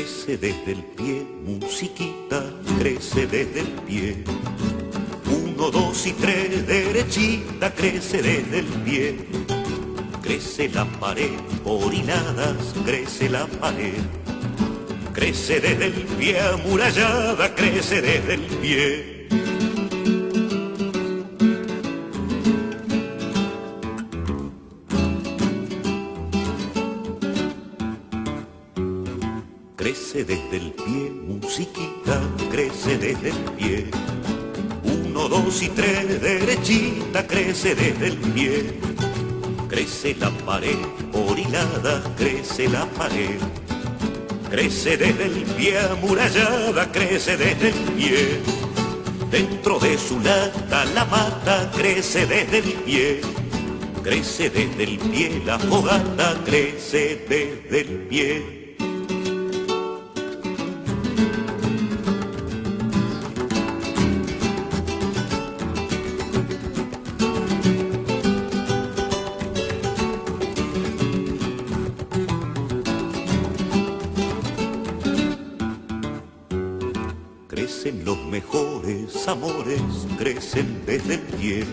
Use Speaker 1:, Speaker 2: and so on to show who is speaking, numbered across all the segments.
Speaker 1: Crece desde el pie, musiquita, crece desde el pie. 1, 2 y 3, derechita, crece desde el pie. Crece la pared, por hiladas, crece la pared. Crece desde el pie, amurallada, crece desde el pie. Crece desde el pie, musiquita, crece desde el pie. 1, 2 y 3, derechita, crece desde el pie. Crece la pared, por hilada, crece la pared. Crece desde el pie, amurallada, crece desde el pie. Dentro de su lata la mata, crece desde el pie. Crece desde el pie, la fogata, crece desde el pie. Crecen los mejores amores, crecen desde el pie.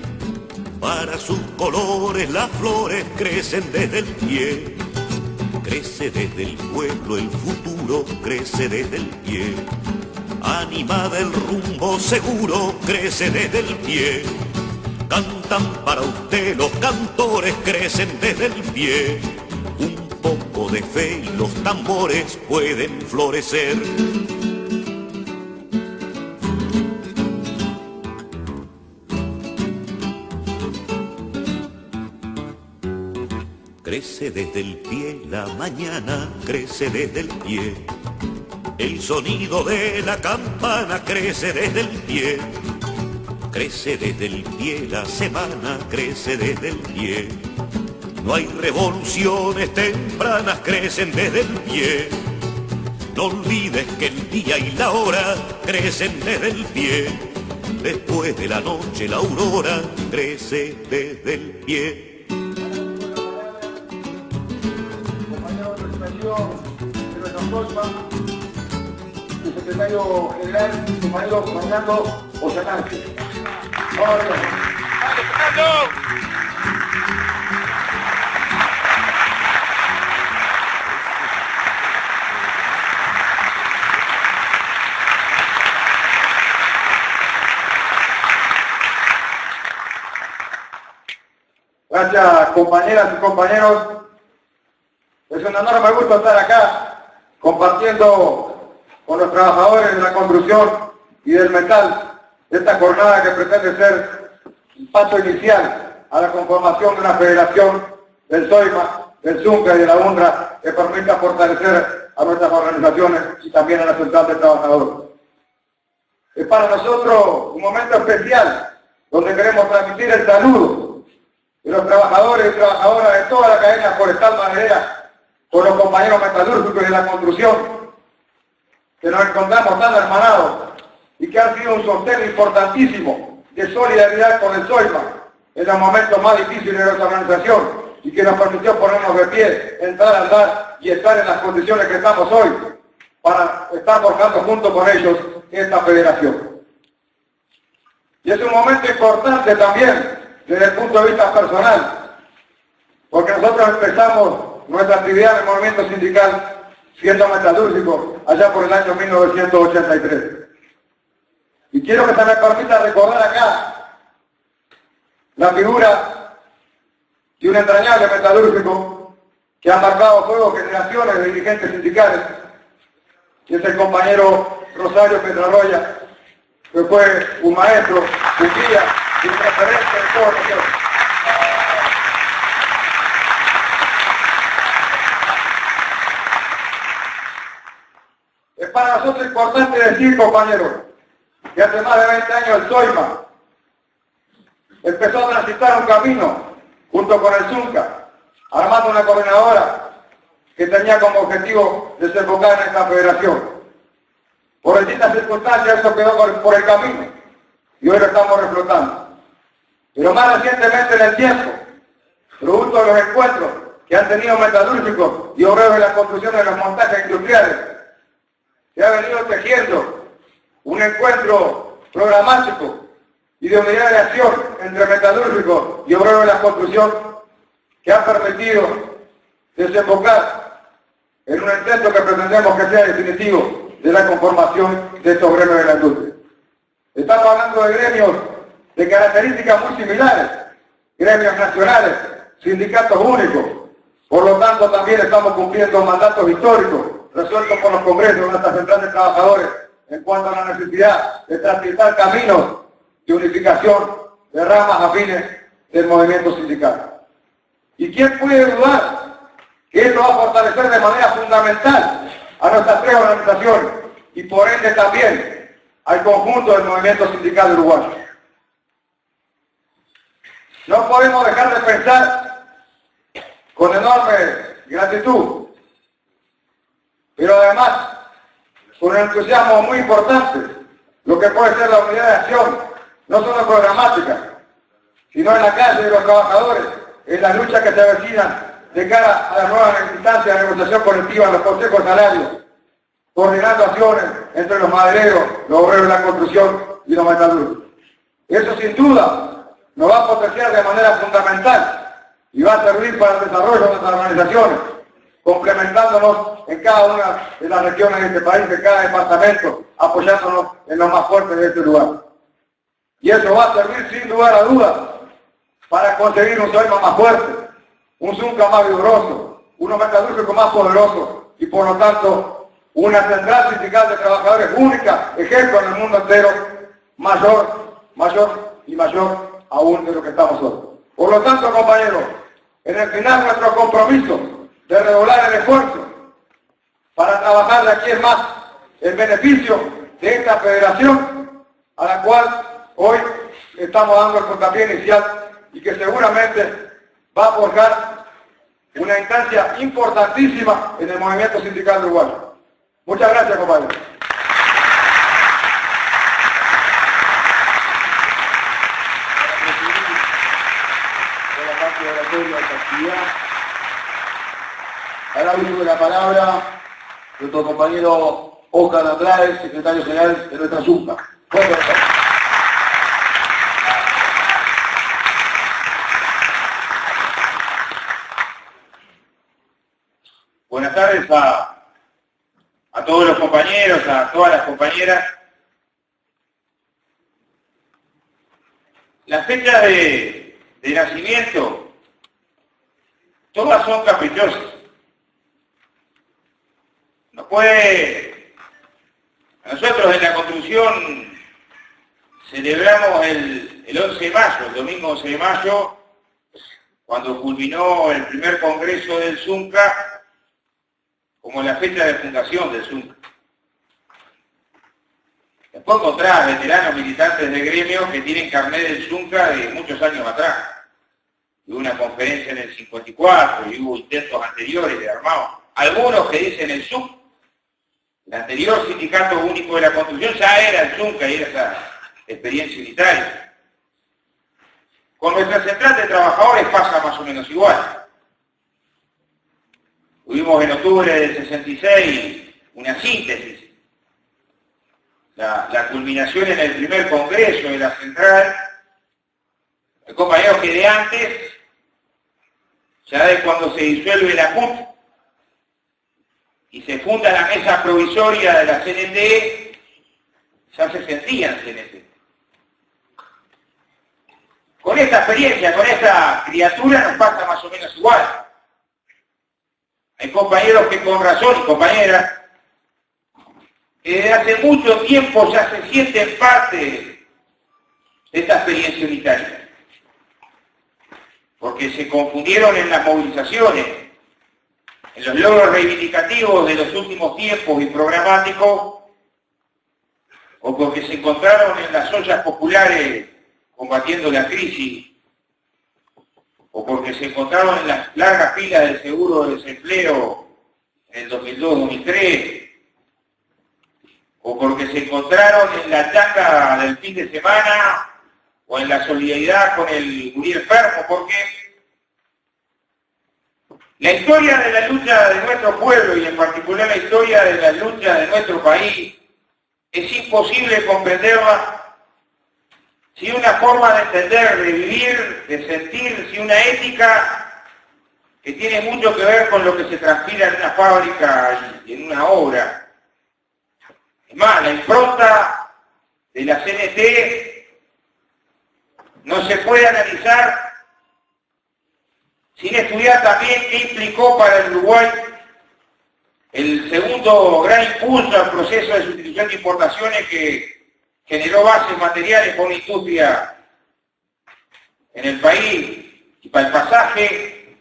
Speaker 1: Para sus colores las flores crecen desde el pie. Crece desde el pueblo el futuro, crece desde el pie. Animada el rumbo seguro, crece desde el pie. Cantan para usted los cantores, crecen desde el pie. Un poco de fe y los tambores pueden florecer. Crece desde el pie la mañana, crece desde el pie. El sonido de la campana crece desde el pie. Crece desde el pie la semana, crece desde el pie. No hay revoluciones tempranas, crecen desde el pie. No olvides que el día y la hora crecen desde el pie. Después de la noche la aurora crece desde el pie.
Speaker 2: El secretario general, compañero Fernando Osanarte. ¡Vamos, Fernando! Gracias, compañeras y compañeros. Es un enorme gusto estar acá compartiendo con los trabajadores de la construcción y del metal esta jornada que pretende ser un paso inicial a la conformación de una federación del SOIMA, del ZUNCA y de la UNRWA que permita fortalecer a nuestras organizaciones y también a la Central de Trabajadores. Es para nosotros un momento especial donde queremos transmitir el saludo de los trabajadores y trabajadoras de toda la cadena forestal maderera con los compañeros metalúrgicos de la construcción, que nos encontramos tan hermanados y que han sido un sostén importantísimo de solidaridad con el SOIMA en los momentos más difíciles de nuestra organización y que nos permitió ponernos de pie, entrar a andar y estar en las condiciones que estamos hoy para estar forjando junto con ellos esta federación. Y es un momento importante también desde el punto de vista personal, porque nosotros empezamos nuestra actividad en el movimiento sindical siendo metalúrgico allá por el año 1983. Y quiero que se me permita recordar acá la figura de un entrañable metalúrgico que ha marcado fuego generaciones de dirigentes sindicales, y es el compañero Rosario Pedraroya, que fue un maestro, un guía y un referente de todos nosotros. Es para nosotros importante decir, compañeros, que hace más de 20 años el SOIMA empezó a transitar un camino junto con el ZUNCA, armando una coordinadora que tenía como objetivo desembocar en esta federación. Por distintas circunstancias eso quedó por el camino y hoy lo estamos reflotando. Pero más recientemente en el tiempo, producto de los encuentros que han tenido metalúrgicos y obreros de las construcciones de los montajes industriales, se ha venido tejiendo un encuentro programático y de unidad de acción entre metalúrgicos y obreros de la construcción que ha permitido desembocar en un intento que pretendemos que sea definitivo de la conformación de estos gremios de la industria. Estamos hablando de gremios de características muy similares, gremios nacionales, sindicatos únicos. Por lo tanto, también estamos cumpliendo mandatos históricos resueltos por los congresos de nuestra central de trabajadores en cuanto a la necesidad de transitar caminos de unificación de ramas afines del movimiento sindical. ¿Y quién puede dudar que esto va a fortalecer de manera fundamental a nuestras tres organizaciones y por ende también al conjunto del movimiento sindical uruguayo? No podemos dejar de pensar con enorme gratitud, pero además con un entusiasmo muy importante, lo que puede ser la unidad de acción, no solo programática, sino en la calle de los trabajadores, en las luchas que se avecinan de cara a las nuevas instancias de negociación colectiva en los consejos salarios, coordinando acciones entre los madereros, los obreros de la construcción y los metalúrgicos. Eso sin duda nos va a potenciar de manera fundamental y va a servir para el desarrollo de nuestras organizaciones, complementándonos en cada una de las regiones de este país, de cada departamento, apoyándonos en lo más fuerte de este lugar. Y eso va a servir sin lugar a dudas para conseguir un SOEMA más fuerte, un ZUNCA más vigoroso, unos metalúrgicos más poderosos y por lo tanto una central sindical de trabajadores única, ejemplo en el mundo entero, mayor y mayor aún de lo que estamos hoy. Por lo tanto, compañeros, en el final nuestro compromiso de redoblar el esfuerzo para trabajar de aquí en más en beneficio de esta federación a la cual hoy estamos dando el puntapié inicial y que seguramente va a forjar una instancia importantísima en el movimiento sindical uruguayo. Muchas gracias, compañeros.
Speaker 3: Ahora mismo la palabra nuestro compañero Oscar Andrade, secretario general de nuestra ZUNCA.
Speaker 4: Buenas tardes a todos los compañeros, a todas las compañeras. Las fechas de nacimiento, todas son caprichosas. No puede... Nosotros en la construcción celebramos el 11 de mayo, el domingo 11 de mayo, cuando culminó el primer congreso del ZUNCA, como la fecha de fundación del ZUNCA. Después encontrás veteranos militantes de gremio que tienen carnet del ZUNCA de muchos años atrás. Hubo una conferencia en el 54 y hubo intentos anteriores de armado. Algunos que dicen el ZUNCA, el anterior sindicato único de la construcción ya era el ZUNCA y era esa experiencia unitaria. Con nuestra central de trabajadores pasa más o menos igual. Tuvimos en octubre del 66 una síntesis, la culminación en el primer congreso de la central, el compañero que de antes, ya de cuando se disuelve la CUT y se funda la mesa provisoria de la CNT, ya se sentían CNT. Con esta experiencia, con esta criatura nos pasa más o menos igual. Hay compañeros que con razón y compañeras que desde hace mucho tiempo ya se sienten parte de esta experiencia unitaria. Porque se confundieron en las movilizaciones, en los logros reivindicativos de los últimos tiempos y programáticos, o porque se encontraron en las ollas populares combatiendo la crisis, o porque se encontraron en las largas filas del seguro de desempleo en el 2002-2003, o porque se encontraron en la changa del fin de semana, o en la solidaridad con el gurí enfermo, porque La historia de la lucha de nuestro pueblo y en particular la historia de la lucha de nuestro país es imposible comprenderla sin una forma de entender, de vivir, de sentir, sin una ética que tiene mucho que ver con lo que se transpira en una fábrica y en una obra. Es más, la impronta de la CNT no se puede analizar sin estudiar también qué implicó para el Uruguay el segundo gran impulso al proceso de sustitución de importaciones que generó bases materiales para una industria en el país y para el pasaje,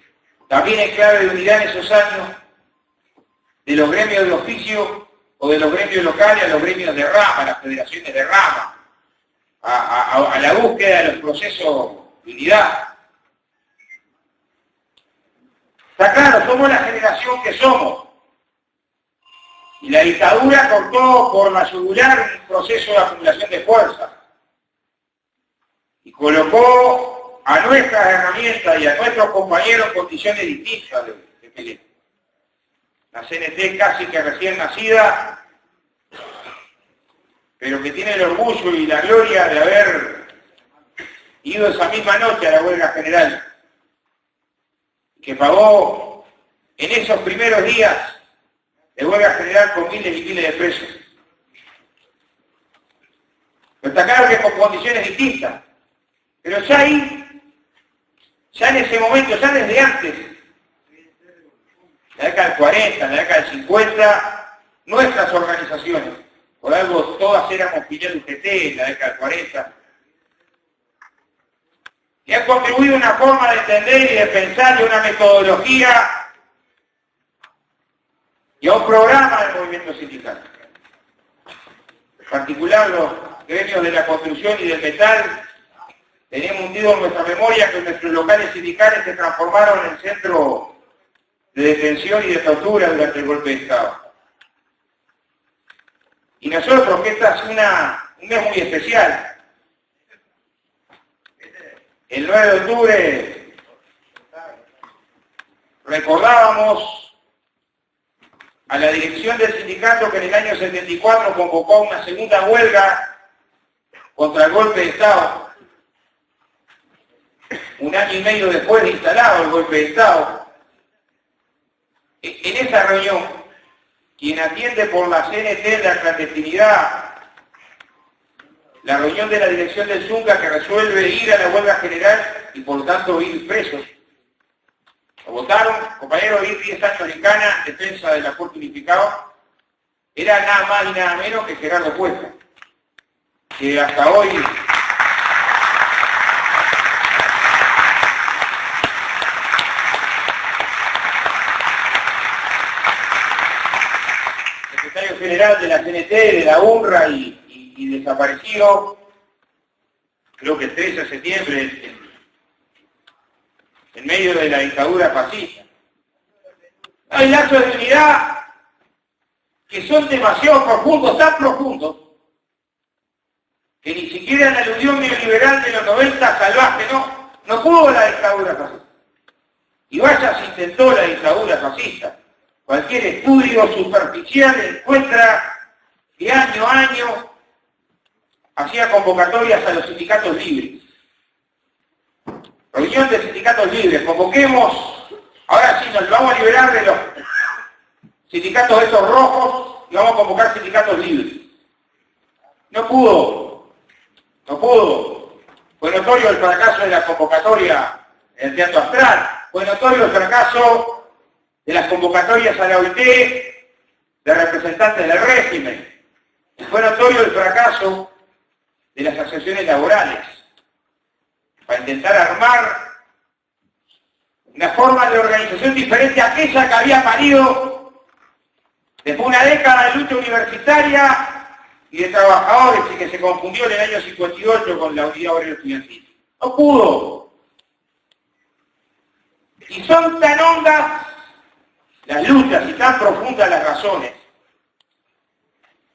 Speaker 4: también es clave de unidad en esos años de los gremios de oficio o de los gremios locales a los gremios de rama, las federaciones de rama, a la búsqueda de los procesos de unidad. Está claro, somos la generación que somos. Y la dictadura cortó por la yugular un proceso de acumulación de fuerza. Y colocó a nuestras herramientas y a nuestros compañeros en condiciones distintas de pelea. La CNT casi que recién nacida, pero que tiene el orgullo y la gloria de haber ido esa misma noche a la huelga general, que pagó en esos primeros días de huelga general con miles y miles de pesos. Pero está claro que con condiciones distintas. Pero ya ahí, ya en ese momento, ya desde antes, la década del 40, la década del 50, nuestras organizaciones, por algo todas éramos filiales UGT en la década del 40, y han contribuido a una forma de entender y de pensar y una metodología y a un programa del movimiento sindical. En particular los gremios de la construcción y del metal, tenemos hundido en nuestra memoria que nuestros locales sindicales se transformaron en centro de detención y de tortura durante el golpe de Estado. Y nosotros, que esta es un mes muy especial, el 9 de octubre recordábamos a la dirección del sindicato que en el año 74 convocó una segunda huelga contra el golpe de Estado. Un año y medio después de instalado el golpe de Estado. En esa reunión, quien atiende por la CNT la clandestinidad, la reunión de la dirección del Zunca que resuelve ir a la huelga general y por lo tanto ir presos. Lo votaron, compañeros, ir 10 años en cana en defensa del aporte unificado, era nada más y nada menos que Gerardo Cuesta, que hasta hoy secretario general de la CNT, de la UNRWA y desaparecido, creo que el 13 de septiembre, en medio de la dictadura fascista. Hay lazos de unidad que son demasiado profundos, tan profundos, que ni siquiera en la alusión neoliberal de los 90 salvaje no pudo la dictadura fascista. Y vaya si intentó la dictadura fascista. Cualquier estudio superficial encuentra que año a año hacía convocatorias a los sindicatos libres. Reunión de sindicatos libres, convoquemos, ahora sí nos vamos a liberar de los sindicatos estos rojos y vamos a convocar sindicatos libres. No pudo. Fue notorio el fracaso de la convocatoria en el Teatro Astral, fue notorio el fracaso de las convocatorias a la OIT de representantes del régimen, fue notorio el fracaso de las asociaciones laborales, para intentar armar una forma de organización diferente a aquella que había parido después de una década de lucha universitaria y de trabajadores y que se confundió en el año 58 con la unidad obrera estudiantil. No pudo. Y son tan hondas las luchas y tan profundas las razones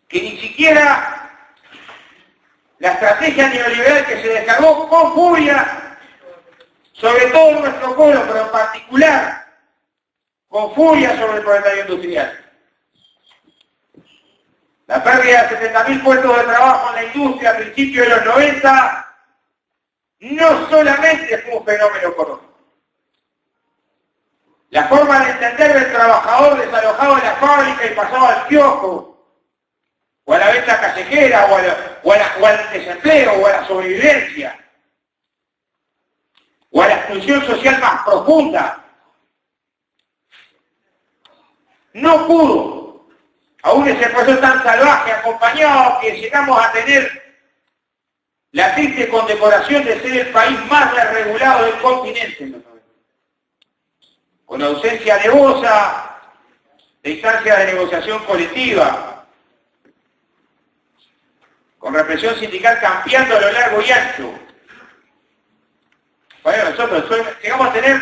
Speaker 4: que ni siquiera la estrategia neoliberal que se descargó con furia, sobre todo en nuestro pueblo, pero en particular con furia sobre el proletario industrial. La pérdida de 70.000 puestos de trabajo en la industria a principios de los 90 no solamente fue un fenómeno económico. La forma de entender del trabajador desalojado de la fábrica y pasado al kiosco, o a la venta callejera, o al desempleo, o a la sobrevivencia, o a la exclusión social más profunda, no pudo. Aún ese proceso tan salvaje, acompañado que llegamos a tener la triste condecoración de ser el país más desregulado del continente, con ausencia alevosa de instancias de negociación colectiva, con represión sindical campeando a lo largo y ancho. Bueno, nosotros llegamos a tener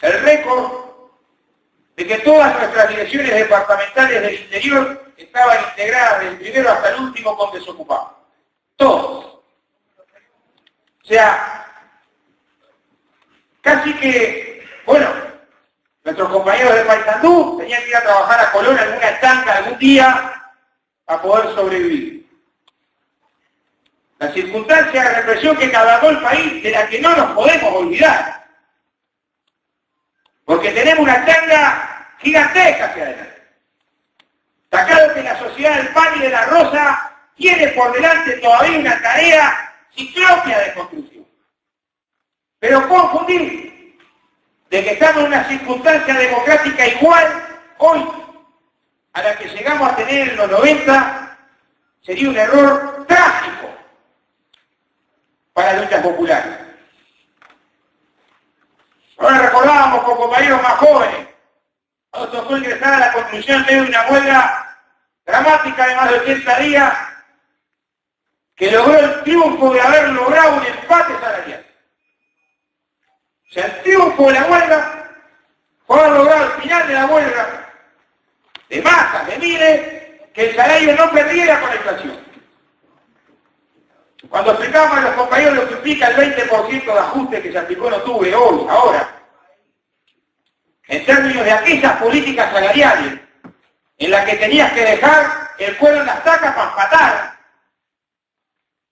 Speaker 4: el récord de que todas nuestras direcciones departamentales del interior estaban integradas del primero hasta el último con desocupados. Todos. O sea, casi que, bueno, nuestros compañeros de Paysandú tenían que ir a trabajar a Colón alguna estanca algún día a poder sobrevivir. La circunstancia de represión que cabalgó el país, de la que no nos podemos olvidar. Porque tenemos una tanga gigantesca hacia adelante. Está claro que la sociedad del pan y de la rosa tiene por delante todavía una tarea ciclópea de construcción. Pero confundir de que estamos en una circunstancia democrática igual hoy a la que llegamos a tener en los 90 sería un error trágico para las luchas populares. Ahora recordábamos con compañeros más jóvenes, nos tocó ingresar a la construcción en medio de una huelga dramática de más de 80 días, que logró el triunfo de haber logrado un empate salarial. O sea, el triunfo de la huelga fue haber logrado al final de la huelga, de masas, de miles, que el salario no perdiera con la inflación. Cuando explicamos a los compañeros lo que implica el 20% de ajuste que se aplicó en octubre, hoy, ahora, en términos de aquellas políticas salariales en las que tenías que dejar el cuero en las tacas para empatar,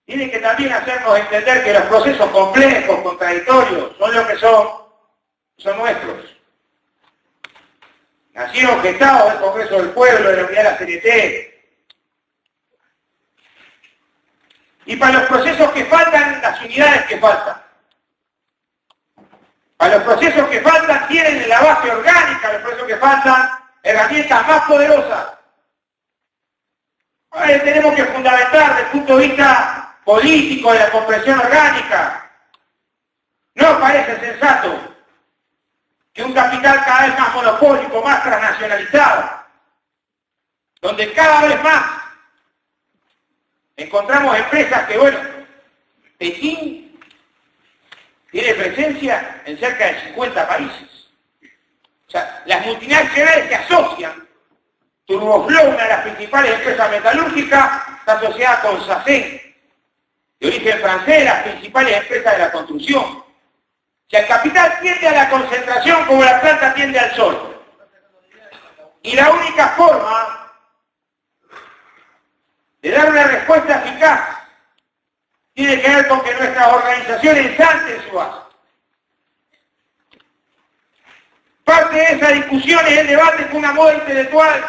Speaker 4: tiene que también hacernos entender que los procesos complejos, contradictorios, son lo que son nuestros. Nacieron gestados del Congreso del Pueblo, de la Unidad de la CNT. Y para los procesos que faltan, las unidades que faltan. Para los procesos que faltan, tienen la base orgánica, los procesos que faltan, herramientas más poderosas. Ahora tenemos que fundamentar desde el punto de vista político de la comprensión orgánica. No parece sensato que un capital cada vez más monopólico, más transnacionalizado, donde cada vez más encontramos empresas que, bueno, Pekín tiene presencia en cerca de 50 países. O sea, las multinacionales se asocian. Turboflow, una de las principales empresas metalúrgicas, está asociada con SACEN, de origen francés, las principales empresas de la construcción. O sea, el capital tiende a la concentración como la planta tiende al sol. Y la única forma de dar una respuesta eficaz tiene que ver con que nuestras organizaciones ensanchen su base. Parte de esa discusión es el debate con una moda intelectual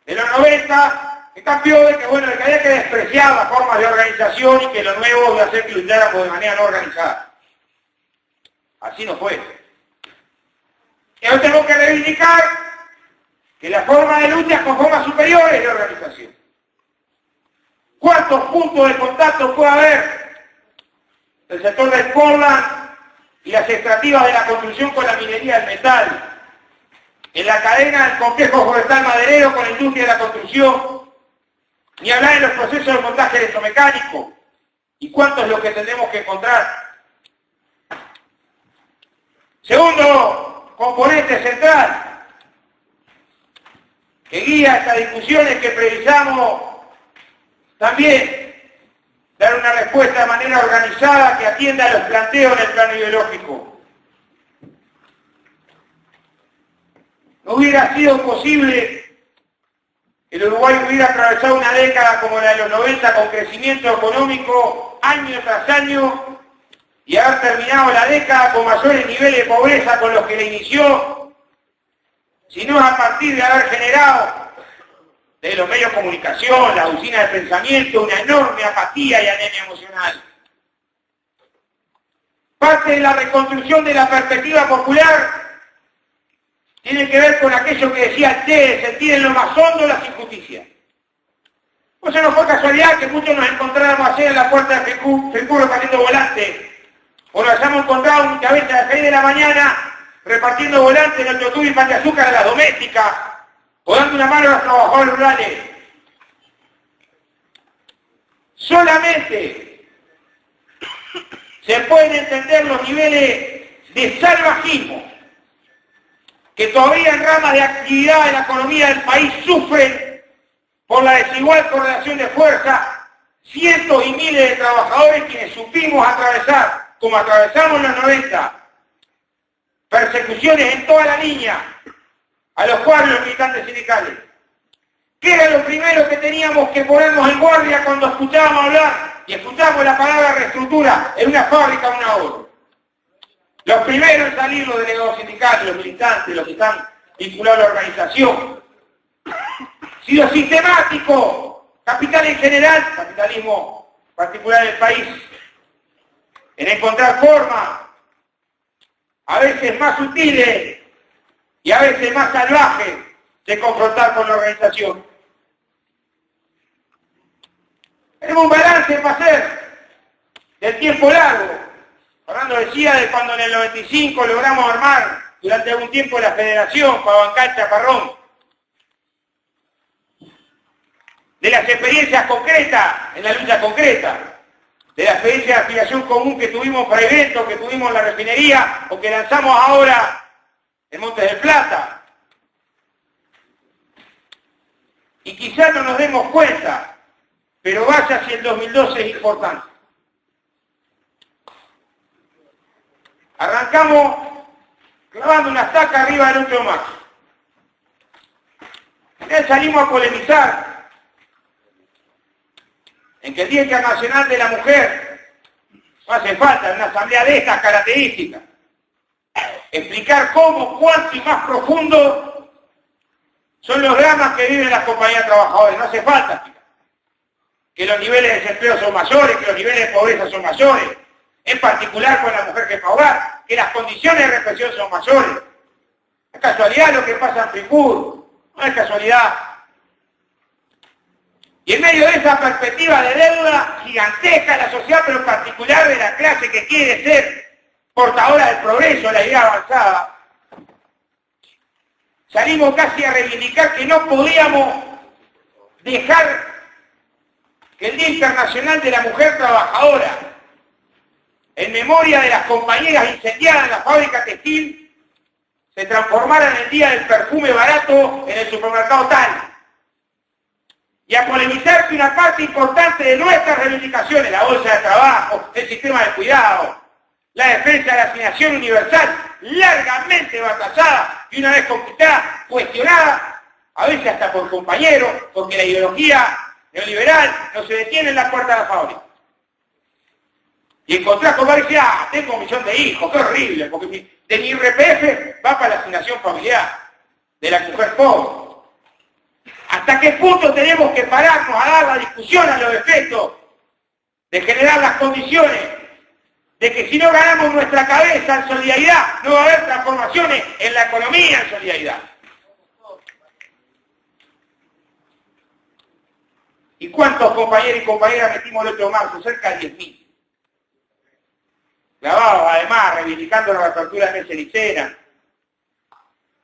Speaker 4: de los 90 que cambió de que, bueno, de que había que despreciar las formas de organización y que lo nuevo iba a hacer que lucháramos de manera no organizada. Así no fue. Y ahora tenemos que reivindicar que la forma de lucha es con formas superiores de organización. ¿Cuántos puntos de contacto puede haber el sector del Portland y las extractivas de la construcción con la minería del metal? En la cadena del complejo forestal maderero con la industria de la construcción, ni hablar de los procesos de montaje electromecánico. ¿Y cuánto es lo que tendremos que encontrar? Segundo componente central que guía estas discusiones que precisamos también dar una respuesta de manera organizada que atienda a los planteos en el plano ideológico. no hubiera sido posible que el Uruguay hubiera atravesado una década como la de los 90 con crecimiento económico año tras año y haber terminado la década con mayores niveles de pobreza con los que la inició, sino a partir de haber generado de los medios de comunicación, la usina de pensamiento, una enorme apatía y anemia emocional. Parte de la reconstrucción de la perspectiva popular tiene que ver con aquello que decía Che, sentir en lo más hondo las injusticias. Pues no fue casualidad que muchos nos encontráramos ayer en la puerta de FECU repartiendo volantes, o nos hayamos encontrado un cabeza a las 6 de la mañana repartiendo volantes en el Totú y pan de azúcar a las domésticas, o dando una mano a los trabajadores rurales. Solamente se pueden entender los niveles de salvajismo que todavía en ramas de actividad de la economía del país sufren por la desigual correlación de fuerza, cientos y miles de trabajadores quienes supimos atravesar, como atravesamos en los 90, persecuciones en toda la línea a los cuadros militantes sindicales. ¿Qué era lo primero que teníamos que ponernos en guardia cuando escuchábamos hablar y escuchábamos la palabra reestructura en una fábrica o una obra? Los primeros en salir los delegados sindicales, los militantes, los que están vinculados a la organización. Ha sido sistemático, capital en general, capitalismo particular del país, en encontrar formas, a veces más sutiles y a veces más salvajes, de confrontar con la organización. Tenemos un balance para hacer del tiempo largo. Fernando decía de cuando en el 95 logramos armar durante algún tiempo la federación para bancar el chaparrón. De las experiencias concretas, en la lucha concreta. De la experiencia de afiliación común que tuvimos para eventos, que tuvimos en la refinería, o que lanzamos ahora en Montes del Plata. Y quizás no nos demos cuenta, pero vaya si el 2012 es importante. Arrancamos clavando una estaca arriba del 8 de marzo. Ya salimos a polemizar en que el Día Internacional de la Mujer no hace falta en una asamblea de estas características. Explicar cómo, cuánto y más profundo son los dramas que viven las compañías trabajadoras. No hace falta explicar que los niveles de desempleo son mayores, que los niveles de pobreza son mayores, en particular con la mujer que es hogar, que las condiciones de represión son mayores. No es casualidad lo que pasa en FICUR, no es casualidad. Y en medio de esa perspectiva de deuda gigantesca de la sociedad, pero en particular de la clase que quiere ser portadora del progreso, la idea avanzada, salimos casi a reivindicar que no podíamos dejar que el Día Internacional de la Mujer Trabajadora, en memoria de las compañeras incendiadas en la fábrica textil, se transformara en el Día del Perfume Barato en el supermercado tal. Y a polemizar que una parte importante de nuestras reivindicaciones, la bolsa de trabajo, el sistema de cuidado, la defensa de la asignación universal, largamente batallada y una vez conquistada, cuestionada, a veces hasta por compañeros, porque la ideología neoliberal no se detiene en la puerta de la fábrica. Y encontrás con varios y dice, tengo 1 millón de hijos, qué horrible, porque de mi IRPF va para la asignación familiar de la mujer pobre. ¿Hasta qué punto tenemos que pararnos a dar la discusión a los efectos de generar las condiciones de que si no ganamos nuestra cabeza en solidaridad, no va a haber transformaciones en la economía en solidaridad? ¿Y cuántos compañeros y compañeras metimos el 8 de marzo? Cerca de 10.000. Clavados, además, reivindicando la reapertura de Meselicena.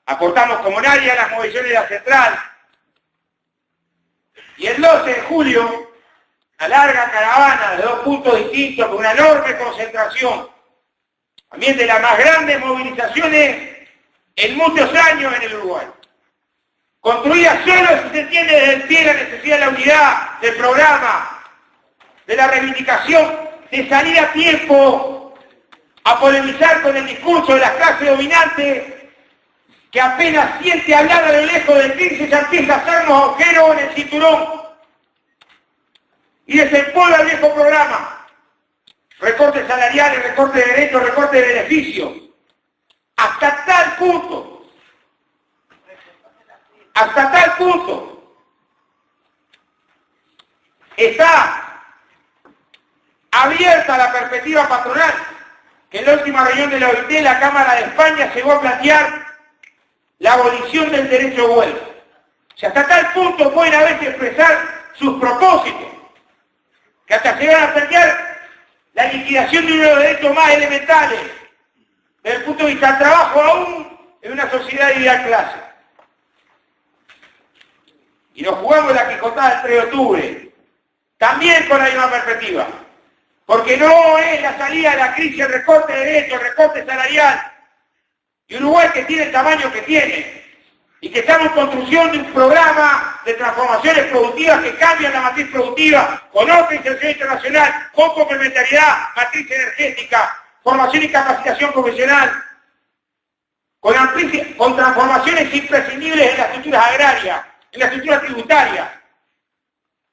Speaker 4: Aportamos como nadie a las movilizaciones de la central. Y el 12 de julio, una larga caravana de 2 puntos distintos, con una enorme concentración, también de las más grandes movilizaciones en muchos años en el Uruguay. Construida solo si se entiende desde el pie la necesidad de la unidad, del programa, de la reivindicación, de salir a tiempo a polemizar con el discurso de las clases dominantes que apenas siente hablar a lo lejos del 15 ya empieza a hacernos agujeros en el cinturón y desempolva el viejo programa. Recortes salariales, recortes de derechos, recortes de beneficios. Hasta tal punto está abierta la perspectiva patronal que en la última reunión de la OIT la Cámara de España llegó a plantear la abolición del derecho a huelga. O sea, hasta tal punto pueden a veces expresar sus propósitos, que hasta llegar a plantear la liquidación de uno de los derechos más elementales desde el punto de vista del trabajo, aún en una sociedad de ideal clase. Y nos jugamos la quijotada del 3 de octubre, también con la misma perspectiva, porque no es la salida de la crisis el recorte de derechos, el recorte salarial, y Uruguay que tiene el tamaño que tiene, y que estamos en construcción de un programa de transformaciones productivas que cambian la matriz productiva, con otra inserción internacional, con complementariedad, matriz energética, formación y capacitación profesional, con transformaciones imprescindibles en las estructuras agrarias, en la estructura tributaria.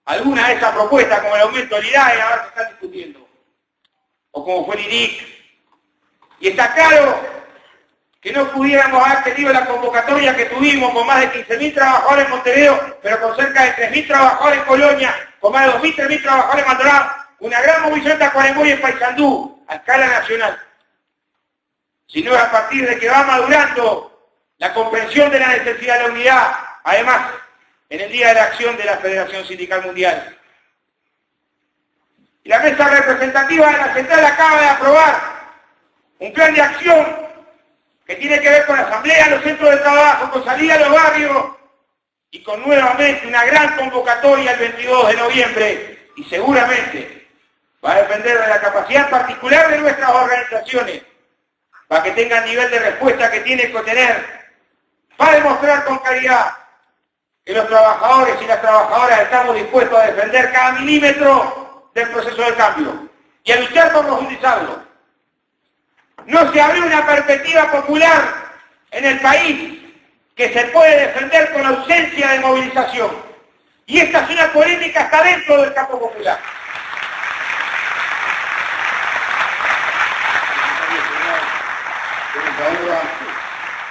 Speaker 4: Algunas de esas propuestas, como el aumento del IDAE, ahora se están discutiendo, o como fue el IRIC. Y está claro que no pudiéramos haber tenido la convocatoria que tuvimos con más de 15.000 trabajadores en Montevideo, pero con cerca de 3.000 trabajadores en Colonia, con más de 2.000, 3.000 trabajadores en Maldonado, una gran movilización en Tacuarembó y en Paysandú, a escala nacional. Si no es a partir de que va madurando la comprensión de la necesidad de la unidad, además, en el Día de la Acción de la Federación Sindical Mundial. Y la mesa representativa de la Central acaba de aprobar un plan de acción que tiene que ver con la asamblea, los centros de trabajo, con salida a los barrios y con nuevamente una gran convocatoria el 22 de noviembre. Y seguramente va a depender de la capacidad particular de nuestras organizaciones para que tengan el nivel de respuesta que tienen que tener, para demostrar con claridad que los trabajadores y las trabajadoras estamos dispuestos a defender cada milímetro del proceso de cambio y a luchar por profundizarlo. No se abrió una perspectiva popular en el país que se puede defender con ausencia de movilización. Y esta es una política hasta dentro del campo popular.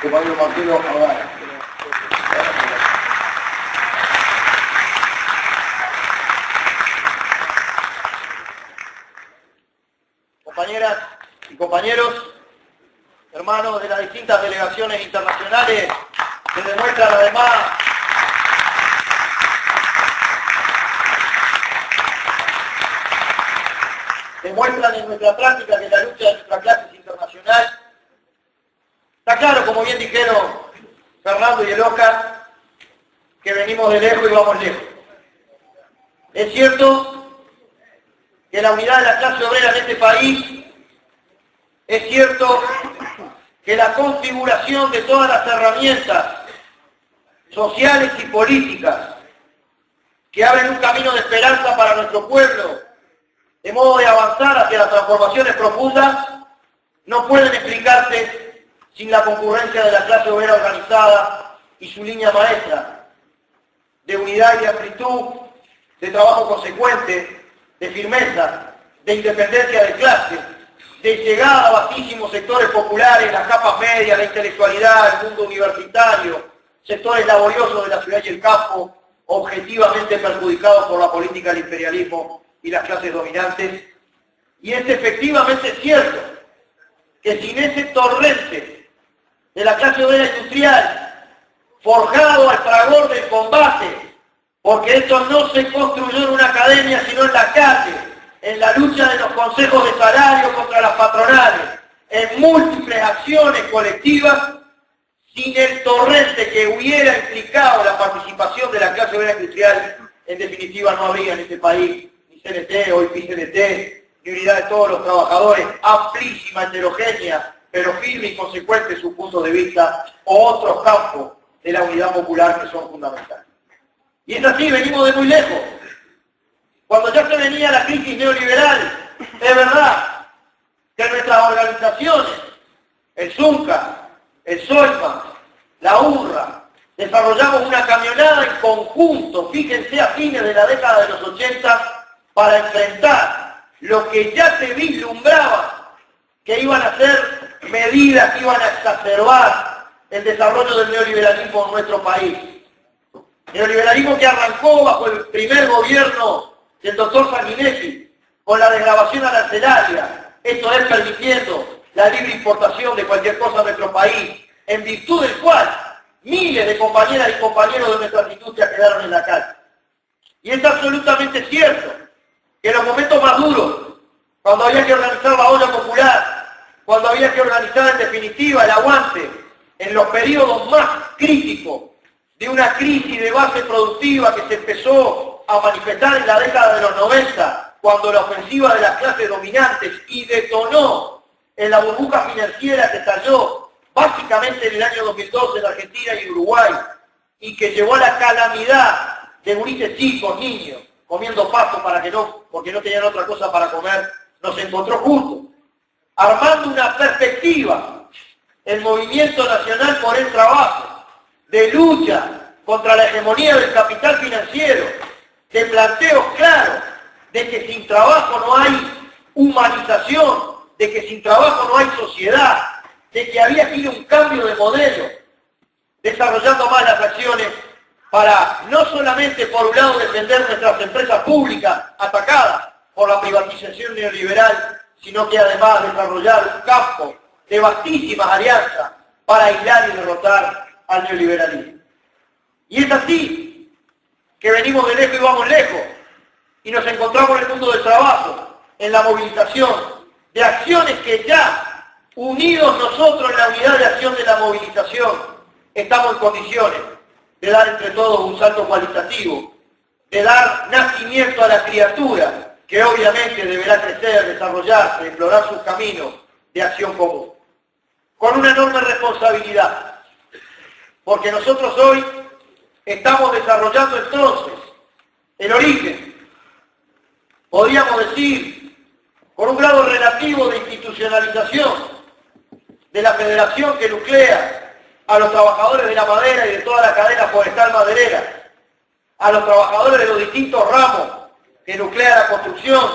Speaker 3: Compañero Marcelo Avara.
Speaker 5: Compañeras y compañeros, hermanos de las distintas delegaciones internacionales, que demuestran además en nuestra práctica que la lucha de nuestra clase es internacional. Está claro, como bien dijeron Fernando y el Oscar, que venimos de lejos y vamos lejos. Es cierto que la unidad de la clase obrera en este país, es cierto que la configuración de todas las herramientas sociales y políticas que abren un camino de esperanza para nuestro pueblo, de modo de avanzar hacia las transformaciones profundas, no pueden explicarse sin la concurrencia de la clase obrera organizada y su línea maestra, de unidad y de amplitud, de trabajo consecuente, de firmeza, de independencia de clase, de llegada a vastísimos sectores populares, las capas medias, la intelectualidad, el mundo universitario, sectores laboriosos de la ciudad y el campo, objetivamente perjudicados por la política del imperialismo y las clases dominantes. Y es efectivamente cierto que sin ese torrente de la clase obrera industrial, forjado al fragor del combate, porque esto no se construyó en una academia, sino en la calle, en la lucha de los consejos de salario contra las patronales, en múltiples acciones colectivas, sin el torrente que hubiera implicado la participación de la clase obrera industrial, en definitiva no habría en este país ni CNT, hoy PCNT, ni unidad de todos los trabajadores, amplísima, heterogénea, pero firme y consecuente sus puntos de vista, o otros campos de la unidad popular que son fundamentales. Y es así, venimos de muy lejos. Cuando ya se venía la crisis neoliberal, es verdad que nuestras organizaciones, el ZUNCA, el SOIMA, la UNRWA, desarrollamos una camionada en conjunto, fíjense, a fines de la década de los 80, para enfrentar lo que ya se vislumbraba, que iban a ser medidas que iban a exacerbar el desarrollo del neoliberalismo en nuestro país. Neoliberalismo que arrancó bajo el primer gobierno del doctor Sanguinetti, con la desgravación arancelaria, esto es permitiendo la libre importación de cualquier cosa a nuestro país, en virtud del cual miles de compañeras y compañeros de nuestras industrias quedaron en la calle. Y es absolutamente cierto que en los momentos más duros, cuando había que organizar la olla popular, cuando había que organizar en definitiva el aguante, en los periodos más críticos de una crisis de base productiva que se empezó a manifestar en la década de los 90, cuando la ofensiva de las clases dominantes y detonó en la burbuja financiera que estalló básicamente en el año 2012 en Argentina y Uruguay, y que llevó a la calamidad de gurises chicos, niños, comiendo pasto porque no tenían otra cosa para comer, nos encontró juntos, armando una perspectiva, el Movimiento Nacional por el Trabajo, de lucha contra la hegemonía del capital financiero, de planteos claros de que sin trabajo no hay humanización, de que sin trabajo no hay sociedad, de que había sido un cambio de modelo, desarrollando más las acciones para no solamente por un lado defender nuestras empresas públicas atacadas por la privatización neoliberal, sino que además desarrollar un campo de vastísimas alianzas para aislar y derrotar al neoliberalismo. Y es así que venimos de lejos y vamos lejos, y nos encontramos en el mundo del trabajo, en la movilización de acciones que ya, unidos nosotros en la unidad de acción de la movilización, estamos en condiciones de dar entre todos un salto cualitativo, de dar nacimiento a la criatura, que obviamente deberá crecer, desarrollarse, explorar sus caminos de acción común. Con una enorme responsabilidad, porque nosotros hoy estamos desarrollando entonces el origen, podríamos decir, con un grado relativo de institucionalización de la federación que nuclea a los trabajadores de la madera y de toda la cadena forestal maderera, a los trabajadores de los distintos ramos que nuclea la construcción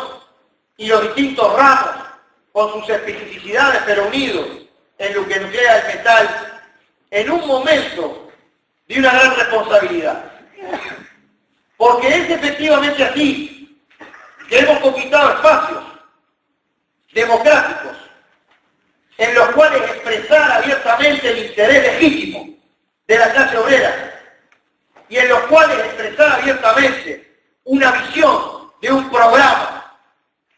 Speaker 5: y los distintos ramos con sus especificidades pero unidos en lo que nuclea el metal, en un momento de una gran responsabilidad. Porque es efectivamente así que hemos conquistado espacios democráticos en los cuales expresar abiertamente el interés legítimo de la clase obrera y en los cuales expresar abiertamente una visión de un programa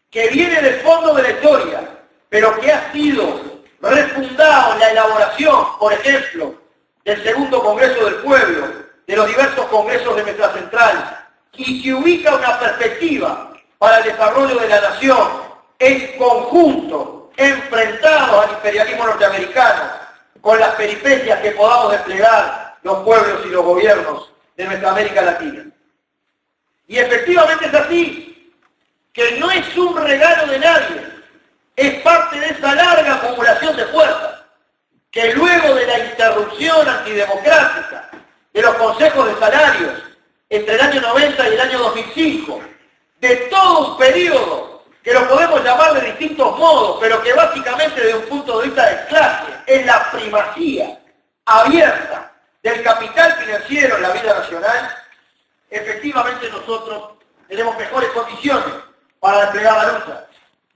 Speaker 5: que viene del fondo de la historia, pero que ha sido refundado en la elaboración, por ejemplo, del segundo Congreso del Pueblo, de los diversos congresos de nuestra central, y que ubica una perspectiva para el desarrollo de la nación en conjunto, enfrentados al imperialismo norteamericano, con las peripecias que podamos desplegar los pueblos y los gobiernos de nuestra América Latina. Y efectivamente es así, que no es un regalo de nadie, es parte de esa larga acumulación de fuerzas, que luego de la interrupción antidemocrática de los consejos de salarios entre el año 90 y el año 2005, de todo un periodo que lo podemos llamar de distintos modos, pero que básicamente desde un punto de vista de clase es la primacía abierta del capital financiero en la vida nacional, efectivamente nosotros tenemos mejores condiciones para desplegar la lucha.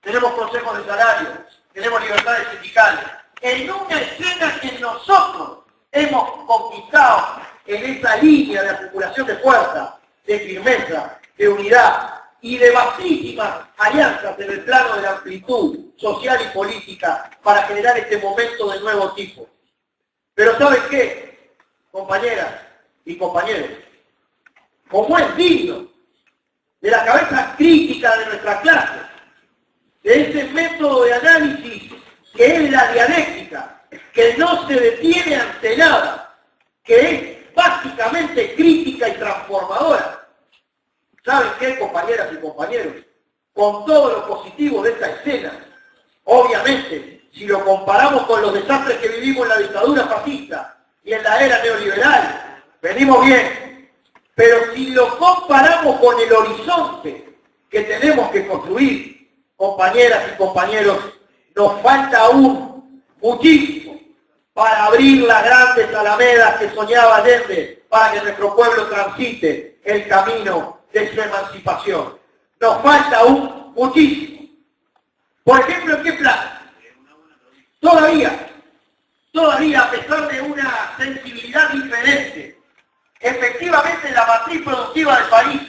Speaker 5: Tenemos consejos de salario, tenemos libertades sindicales, en una escena que nosotros hemos conquistado en esa línea de acumulación de fuerza, de firmeza, de unidad y de vastísimas alianzas en el plano de la amplitud social y política para generar este momento de nuevo tipo. Pero ¿saben qué, compañeras y compañeros? Como es digno de la cabeza crítica de nuestra clase, de ese método de análisis que es la dialéctica, que no se detiene ante nada, que es básicamente crítica y transformadora. ¿Saben qué, compañeras y compañeros? Con todo lo positivo de esta escena, obviamente, si lo comparamos con los desastres que vivimos en la dictadura fascista, y en la era neoliberal. Venimos bien. Pero si lo comparamos con el horizonte que tenemos que construir, compañeras y compañeros, nos falta aún muchísimo para abrir las grandes alamedas que soñaba Allende, para que nuestro pueblo transite el camino de su emancipación. Nos falta aún muchísimo. Por ejemplo, ¿en qué plan? Todavía, a pesar de una sensibilidad diferente, efectivamente la matriz productiva del país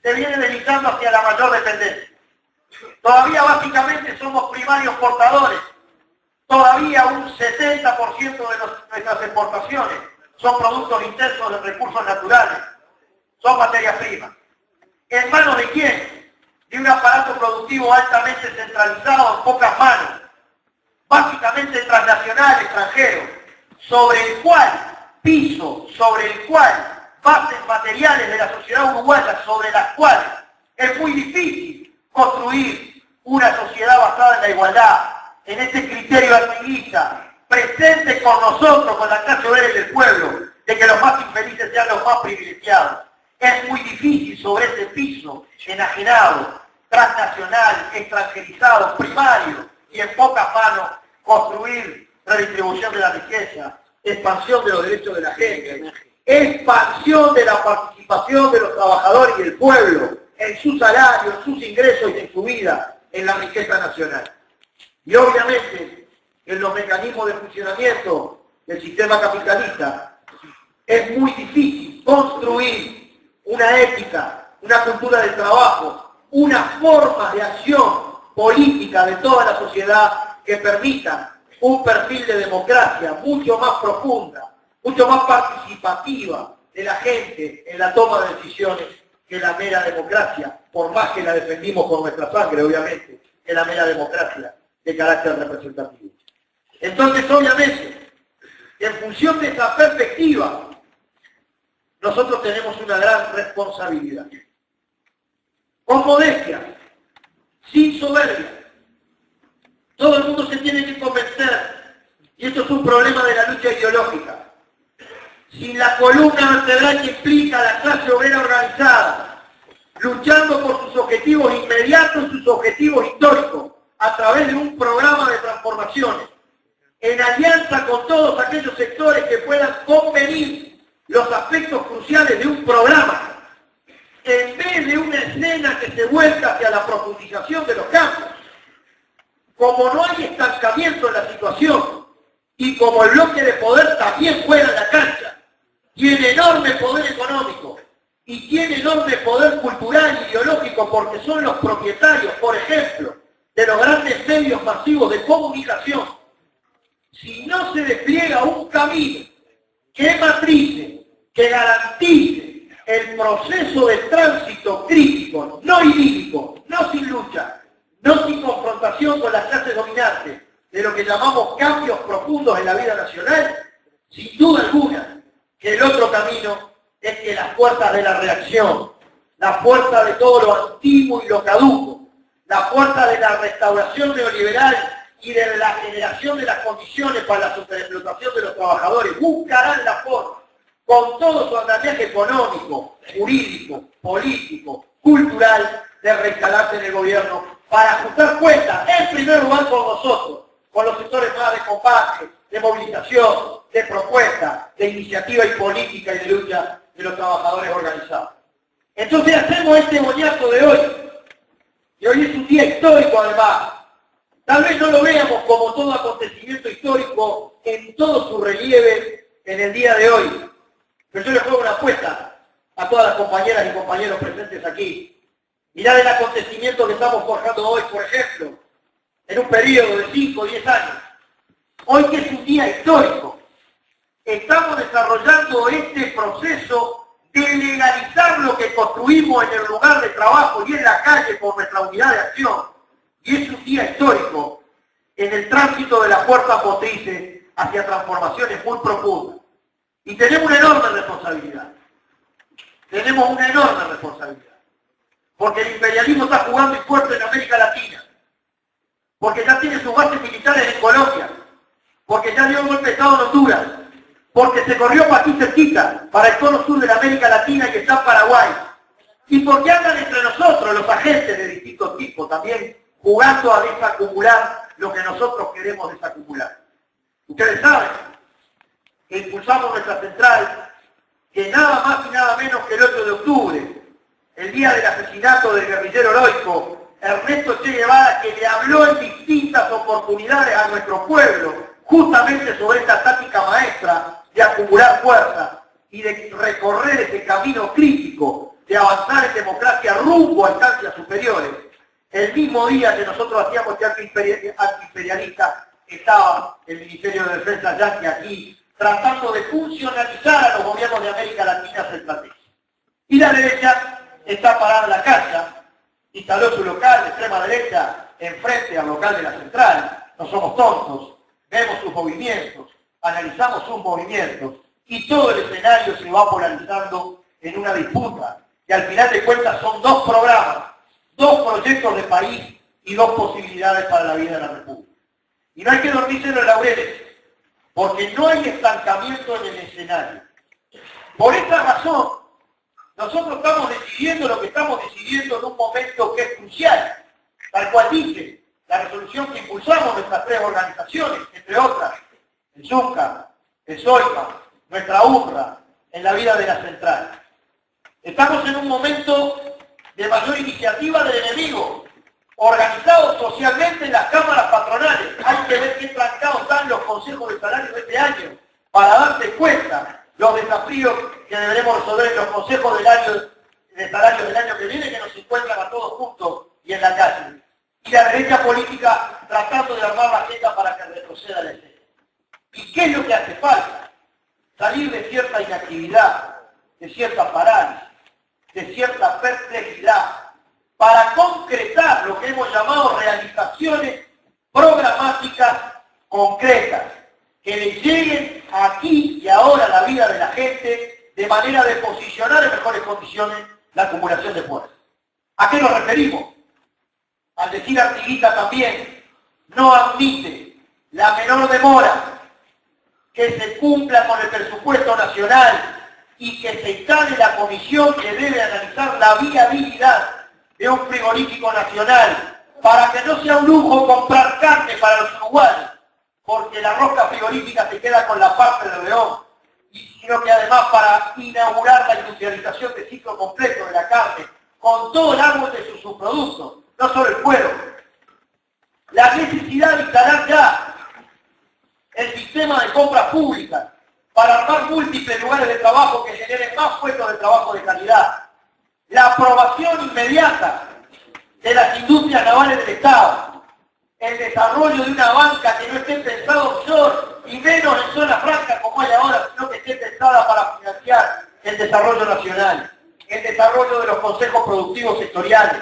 Speaker 5: se viene deslizando hacia la mayor dependencia. Todavía básicamente somos primarios portadores. Todavía un 70% de nuestras exportaciones son productos intensos de recursos naturales, son materias primas. ¿En manos de quién? De un aparato productivo altamente centralizado en pocas manos, básicamente transnacional, extranjero, sobre el cual bases materiales de la sociedad uruguaya, sobre las cuales es muy difícil construir una sociedad basada en la igualdad, en este criterio artiguista, presente con nosotros, con la clase obrera y del pueblo, de que los más infelices sean los más privilegiados. Es muy difícil sobre ese piso enajenado, transnacional, extranjerizado, primario y en pocas manos construir redistribución de la riqueza, expansión de los derechos de la gente, expansión de la participación de los trabajadores y del pueblo en su salario, en sus ingresos y en su vida, en la riqueza nacional. Y obviamente, en los mecanismos de funcionamiento del sistema capitalista, es muy difícil construir una ética, una cultura del trabajo, una forma de acción política de toda la sociedad que permita un perfil de democracia mucho más profunda, mucho más participativa de la gente en la toma de decisiones que la mera democracia, por más que la defendimos con nuestra sangre, obviamente, que la mera democracia de carácter representativo. Entonces, obviamente, en función de esa perspectiva, nosotros tenemos una gran responsabilidad. Con modestia, sin soberbia. Todo el mundo se tiene que convencer, y esto es un problema de la lucha ideológica. Sin la columna vertebral que implica la clase obrera organizada, luchando por sus objetivos inmediatos, sus objetivos históricos, a través de un programa de transformaciones, en alianza con todos aquellos sectores que puedan convenir los aspectos cruciales de un programa, en vez de una escena que se vuelca hacia la profundización de los cambios. Como no hay estancamiento en la situación, y como el bloque de poder también juega en la cancha, tiene enorme poder económico, y tiene enorme poder cultural y ideológico, porque son los propietarios, por ejemplo, de los grandes medios masivos de comunicación. Si no se despliega un camino que matrice, que garantice el proceso de tránsito crítico, no idílico, no sin lucha, no sin confrontación con las clases dominantes, de lo que llamamos cambios profundos en la vida nacional, sin duda alguna, que el otro camino es que las fuerzas de la reacción, la fuerza de todo lo antiguo y lo caduco, la fuerza de la restauración neoliberal y de la generación de las condiciones para la superexplotación de los trabajadores, buscarán la forma, con todo su andamiaje económico, jurídico, político, cultural, de reinstalarse en el gobierno para ajustar cuentas, en primer lugar con nosotros, con los sectores más de combate, de movilización, de propuesta, de iniciativa y política y de lucha de los trabajadores organizados. Entonces hacemos este boñazo de hoy, y hoy es un día histórico además. Tal vez no lo veamos como todo acontecimiento histórico en todo su relieve en el día de hoy, pero yo les juego una apuesta a todas las compañeras y compañeros presentes aquí. Mirad el acontecimiento que estamos forjando hoy, por ejemplo, en un periodo de 5 o 10 años. Hoy que es un día histórico, estamos desarrollando este proceso de legalizar lo que construimos en el lugar de trabajo y en la calle por nuestra unidad de acción. Y es un día histórico en el tránsito de las fuerzas motrices hacia transformaciones muy profundas. Y tenemos una enorme responsabilidad. Tenemos una enorme responsabilidad. Porque el imperialismo está jugando y fuerte en América Latina. Porque ya tiene sus bases militares en Colombia. Porque ya dio un golpe de Estado en Honduras. porque se corrió para aquí cerquita, para el cono sur de la América Latina y está en Paraguay, y porque andan entre nosotros los agentes de distintos tipos también jugando a desacumular lo que nosotros queremos desacumular. Ustedes saben que impulsamos nuestra central, que nada más y nada menos que el 8 de octubre, el día del asesinato del guerrillero heroico Ernesto Che Guevara, que le habló en distintas oportunidades a nuestro pueblo, justamente sobre esta táctica maestra de acumular fuerza y de recorrer ese camino crítico de avanzar en democracia rumbo a instancias superiores. El mismo día que nosotros hacíamos este antiimperialista, estaba el Ministerio de Defensa yanqui aquí, tratando de funcionalizar a los gobiernos de América Latina su estrategia. Y la derecha está parada en la cancha, instaló su local de extrema derecha enfrente al local de la central. No somos tontos, vemos sus movimientos, analizamos sus movimientos y todo el escenario se va polarizando en una disputa. Y al final de cuentas son dos programas, dos proyectos de país y dos posibilidades para la vida de la República. Y no hay que dormirse en los laureles, porque no hay estancamiento en el escenario. Por esta razón, nosotros estamos decidiendo lo que estamos decidiendo en un momento que es crucial, tal cual dice la resolución que impulsamos nuestras tres organizaciones, entre otras, el ZUNCA, el SOIPA, nuestra UNRWA, en la vida de la central. Estamos en un momento de mayor iniciativa del enemigo, organizados socialmente en las cámaras patronales. Hay que ver qué planteados están los consejos de salario de este año para darse cuenta los desafíos que deberemos resolver en los consejos de salario del año que viene, que nos encuentran a todos juntos y en la calle. Y la derecha política tratando de armar la agenda para que retroceda la escena. ¿Y qué es lo que hace falta? Salir de cierta inactividad, de cierta parálisis, de cierta perplejidad, para concretar lo que hemos llamado realizaciones programáticas concretas, que le lleguen aquí y ahora a la vida de la gente de manera de posicionar en mejores condiciones la acumulación de fuerza. ¿A qué nos referimos? Al decir Artiguita también, no admite la menor demora que se cumpla con el presupuesto nacional y que se instale la comisión que debe analizar la viabilidad de un frigorífico nacional, para que no sea un lujo comprar carne para los uruguayos, porque la rosca frigorífica se queda con la parte de León, sino que además para inaugurar la industrialización de ciclo completo de la carne, con todo el árbol de sus subproductos, no solo el cuero. La necesidad de instalar ya el sistema de compras públicas para armar múltiples lugares de trabajo que generen más puestos de trabajo de calidad. La aprobación inmediata de las industrias navales del Estado, el desarrollo de una banca que no esté pensada offshore y menos en zonas francas como hay ahora, sino que esté pensada para financiar el desarrollo nacional, el desarrollo de los consejos productivos sectoriales,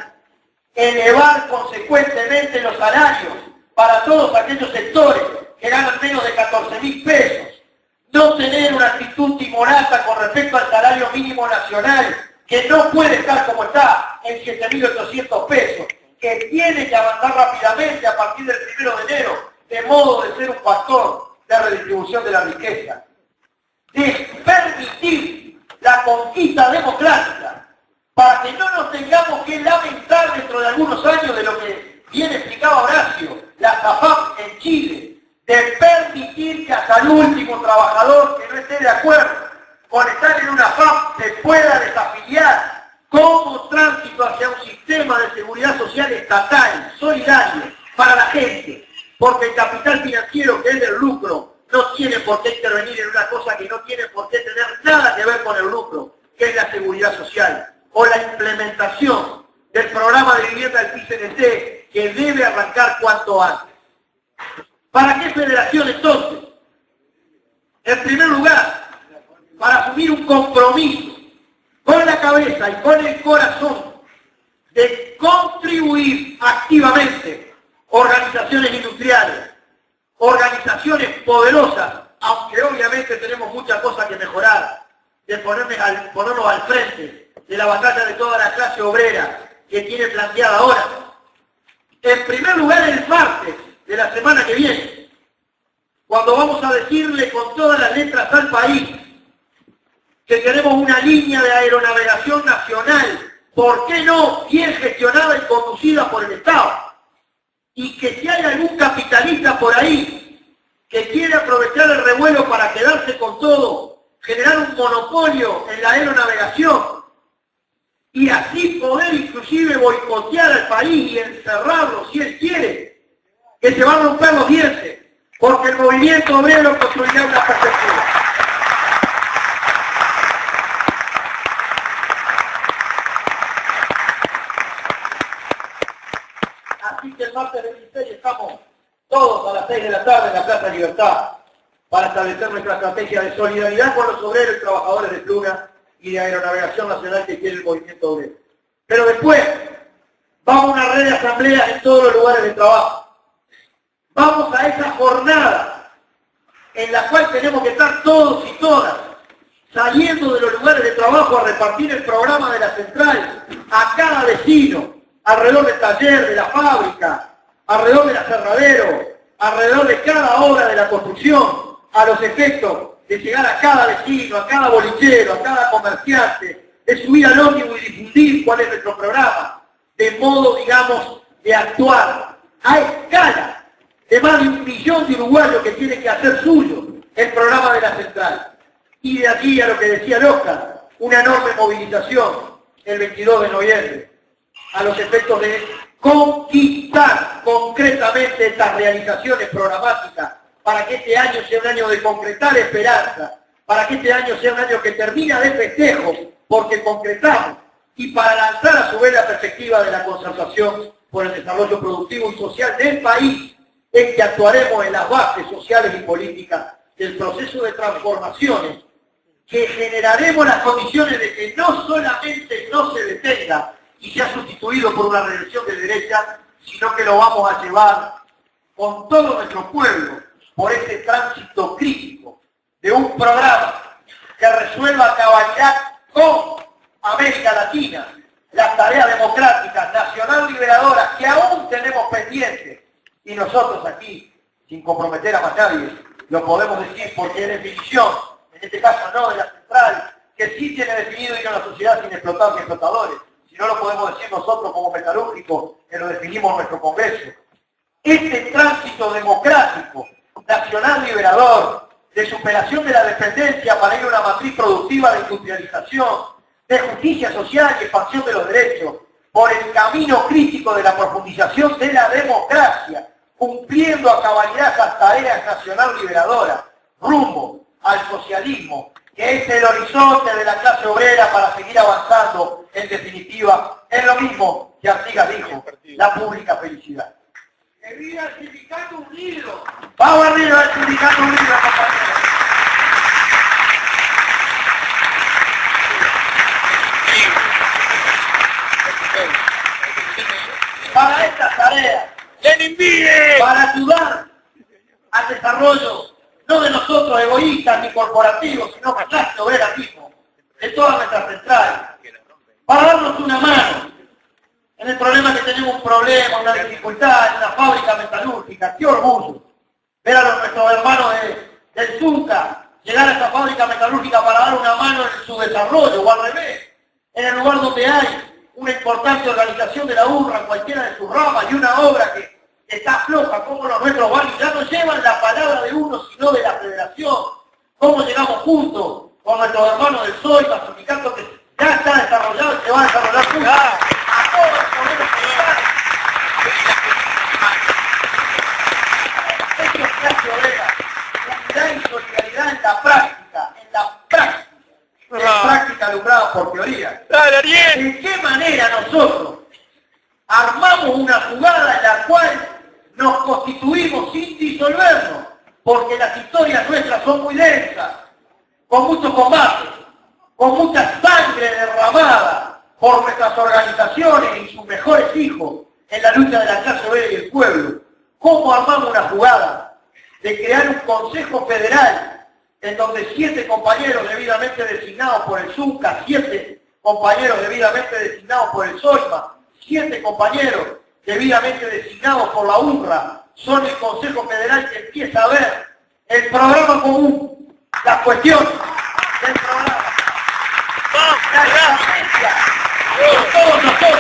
Speaker 5: elevar consecuentemente los salarios para todos aquellos sectores que ganan menos de 14.000 pesos, no tener una actitud timorata con respecto al salario mínimo nacional, que no puede estar como está en 7.800 pesos, que tiene que avanzar rápidamente a partir del 1 de enero, de modo de ser un factor de redistribución de la riqueza, de permitir la conquista democrática, para que no nos tengamos que lamentar dentro de algunos años de lo que bien explicaba Horacio, la SAFAP en Chile, de permitir que hasta el último trabajador que no esté de acuerdo con estar en una FAP se pueda desafiliar como tránsito hacia un sistema de seguridad social estatal, solidario, para la gente, porque el capital financiero, que es del lucro, no tiene por qué intervenir en una cosa que no tiene por qué tener nada que ver con el lucro, que es la seguridad social, o la implementación del programa de vivienda del PICNT, que debe arrancar cuanto antes. ¿Para qué federación entonces? En primer lugar, para asumir un compromiso con la cabeza y con el corazón de contribuir activamente organizaciones industriales, organizaciones poderosas, aunque obviamente tenemos muchas cosas que mejorar, de ponernos al frente de la batalla de toda la clase obrera que tiene planteada ahora. En primer lugar, el martes de la semana que viene, cuando vamos a decirle con todas las letras al país que queremos una línea de aeronavegación nacional, ¿por qué no bien gestionada y conducida por el Estado? Y que si hay algún capitalista por ahí que quiere aprovechar el revuelo para quedarse con todo, generar un monopolio en la aeronavegación y así poder inclusive boicotear al país y encerrarlo si él quiere, que se van a romper los dientes, porque el movimiento obrero construirá una perspectiva. Así que el martes 26 estamos todos a las 6 de la tarde en la Plaza Libertad para establecer nuestra estrategia de solidaridad con los obreros y trabajadores de Pluna y de Aeronavegación Nacional que quiere el movimiento obrero. Pero después vamos a una red de asambleas en todos los lugares de trabajo. Vamos a esa jornada en la cual tenemos que estar todos y todas saliendo de los lugares de trabajo a repartir el programa de la central a cada vecino, alrededor del taller, de la fábrica, alrededor del aserradero, alrededor de cada obra de la construcción, a los efectos de llegar a cada vecino, a cada bolichero, a cada comerciante, de subir al ómnibus y difundir cuál es nuestro programa, de modo, digamos, de actuar a escala de más de 1 millón de uruguayos que tienen que hacer suyo el programa de la central. Y de aquí a lo que decía el Oscar, una enorme movilización el 22 de noviembre, a los efectos de conquistar concretamente estas realizaciones programáticas para que este año sea un año de concretar esperanza, para que este año sea un año que termina de festejo, porque concretamos, y para lanzar a su vez la perspectiva de la concertación por el desarrollo productivo y social del país, es que actuaremos en las bases sociales y políticas del proceso de transformaciones, que generaremos las condiciones de que no solamente no se detenga y sea sustituido por una regresión de derecha, sino que lo vamos a llevar con todo nuestro pueblo por este tránsito crítico de un programa que resuelva a cabalidad con América Latina las tareas democráticas, nacional liberadoras que aún tenemos pendientes. Y nosotros aquí, sin comprometer a más nadie, lo podemos decir porque es definición, en este caso no de la central, que sí tiene definido ir a una sociedad sin explotar ni explotadores. Si no lo podemos decir nosotros como metalúrgicos, que lo definimos en nuestro Congreso. Este tránsito democrático, nacional liberador, de superación de la dependencia para ir a una matriz productiva de industrialización, de justicia social y expansión de los derechos, por el camino crítico de la profundización de la democracia, cumpliendo a cabalidad esas tareas nacional liberadoras, rumbo al socialismo, que es el horizonte de la clase obrera para seguir avanzando, en definitiva, es lo mismo que Artigas dijo, la pública felicidad. ¡Que viva el Sindicato Unido! ¡Vamos arriba el Sindicato Unido, compañeros! Para estas tareas, para ayudar al desarrollo, no de nosotros egoístas ni corporativos, sino que clase obrera mismo, de todas nuestras centrales, para darnos una mano en el problema que tenemos un problema, una dificultad en una fábrica metalúrgica. ¡Qué orgullo! Ver a nuestros hermanos del Zunca llegar a esta fábrica metalúrgica para dar una mano en su desarrollo, o al revés, en el lugar donde hay una importante organización de la URRA, cualquiera de sus ramas, y una obra que está floja, como los nuestros barrios ya no llevan la palabra de uno, sino de la federación. Cómo llegamos juntos con nuestros hermanos del SOIPA, sindicato que ya está desarrollado y se va a desarrollar juntos. A todos los poderes federales. Esto es clase obrera, unidad y solidaridad en la práctica, en práctica alumbrada por teoría. ¿De qué manera nosotros armamos una jugada en la cual nos constituimos sin disolvernos? Porque las historias nuestras son muy densas, con muchos combates, con mucha sangre derramada por nuestras organizaciones y sus mejores hijos en la lucha de la clase obrera y el pueblo. ¿Cómo armamos una jugada de crear un Consejo Federal en donde 7 compañeros debidamente designados por el Zunca, 7 compañeros debidamente designados por el SOIPA, 7 compañeros debidamente designados por la URRA, son el Consejo Federal que empieza a ver el programa común, la cuestión del programa, la estrategia de todos nosotros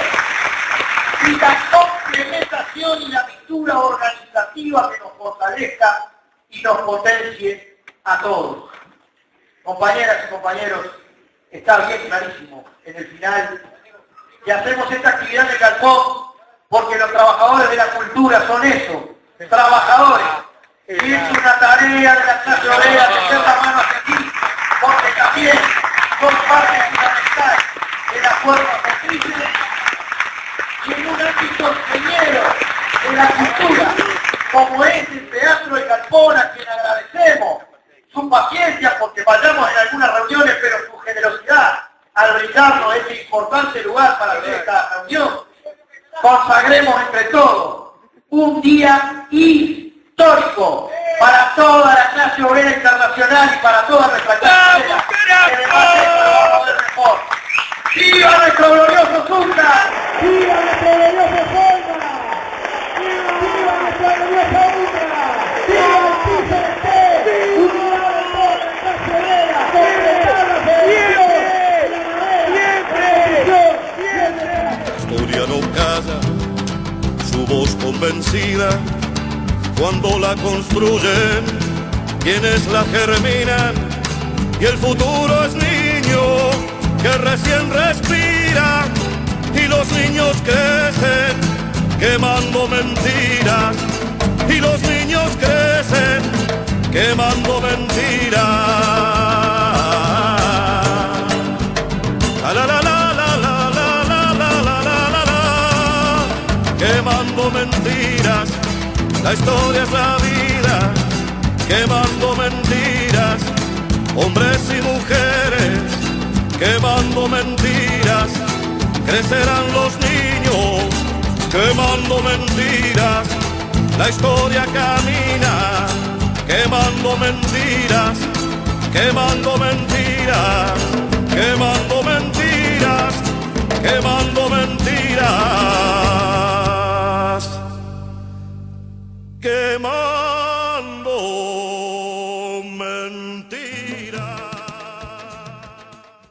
Speaker 5: y la complementación y la mistura organizativa que nos fortalezca y nos potencie a todos. Compañeras y compañeros, está bien clarísimo en el final que hacemos esta actividad de Galpón porque los trabajadores de la cultura son eso, trabajadores. Y es una tarea de la clase obrera meter la mano hacia aquí, porque también son parte fundamental de la fuerza motrices y en un ámbito ingeniero de la cultura, como es el Teatro de Galpón, a quien agradecemos su paciencia porque vayamos en algunas reuniones, pero su generosidad al brindarnos este importante lugar para hacer esta reunión. Consagremos entre todos un día histórico para toda la clase obrera internacional y para toda nuestra clase obrera que debate el trabajo de reforma. ¡Viva nuestro glorioso Zunca! ¡Viva nuestro glorioso Zunca! ¡Viva nuestra gloriosa Ultra! ¡Viva el piso de té! ¡Unidad de toda la clase obrera! ¡Completar la federación!
Speaker 1: La historia no calla su voz convencida cuando la construyen quienes la germinan y el futuro es niño que recién respira y los niños crecen quemando mentiras y los niños crecen quemando mentiras. La la la la la la la la la la la, quemando mentiras. La historia es la vida, quemando mentiras, hombres y mujeres, quemando mentiras, crecerán los niños, quemando mentiras, la historia camina, quemando mentiras, quemando mentiras, quemando mentiras, quemando mentiras.